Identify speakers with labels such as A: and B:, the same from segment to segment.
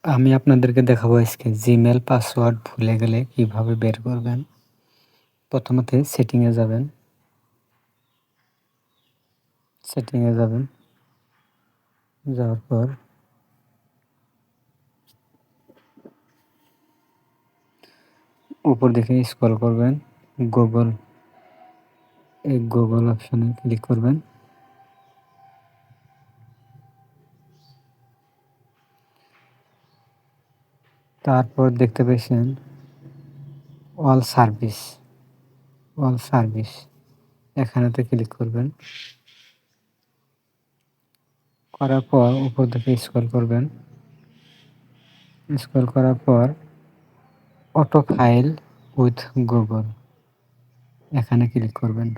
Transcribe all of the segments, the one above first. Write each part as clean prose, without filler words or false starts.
A: আমি আপনাদেরকে দেখাবো আজকে জিমেল পাসওয়ার্ড ভুলে গেলে কিভাবে বের করবেন। প্রথমত সেটিংয়ে যাবেন, যাওয়ার পর উপর দিকে স্ক্রল করবেন, গুগল গুগল অপশনে ক্লিক করবেন। তারপর দেখতে পেয়েছেন অল সার্ভিস, এখানেতে ক্লিক করবেন। করার পর উপর দিকে স্ক্রল করবেন, স্ক্রল করার পর অটো ফাইল উইথ গুগল, এখানে ক্লিক করবেন।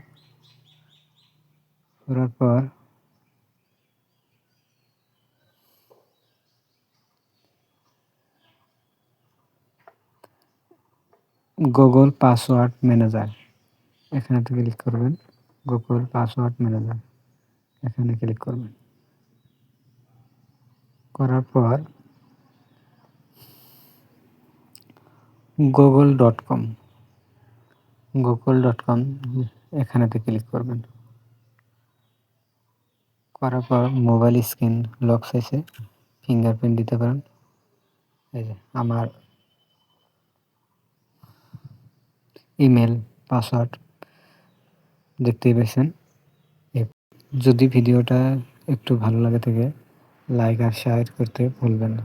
A: করার পর গুগল পাসওয়ার্ড ম্যানেজার, এখানেতে ক্লিক করবেন। গুগল পাসওয়ার্ড ম্যানেজার, এখানে ক্লিক করবেন। করার পর google.com এখানেতে ক্লিক করবেন। করার পর মোবাইল স্ক্রিন লক শেষে ফিঙ্গারপ্রিন্ট দিতে পারেন। এই যে আমার ইমেল পাসওয়ার্ড দেখতেই পেয়েছেন। যদি ভিডিওটা একটু ভালো লাগে থাকে লাইক আর শেয়ার করতে ভুলবেন না।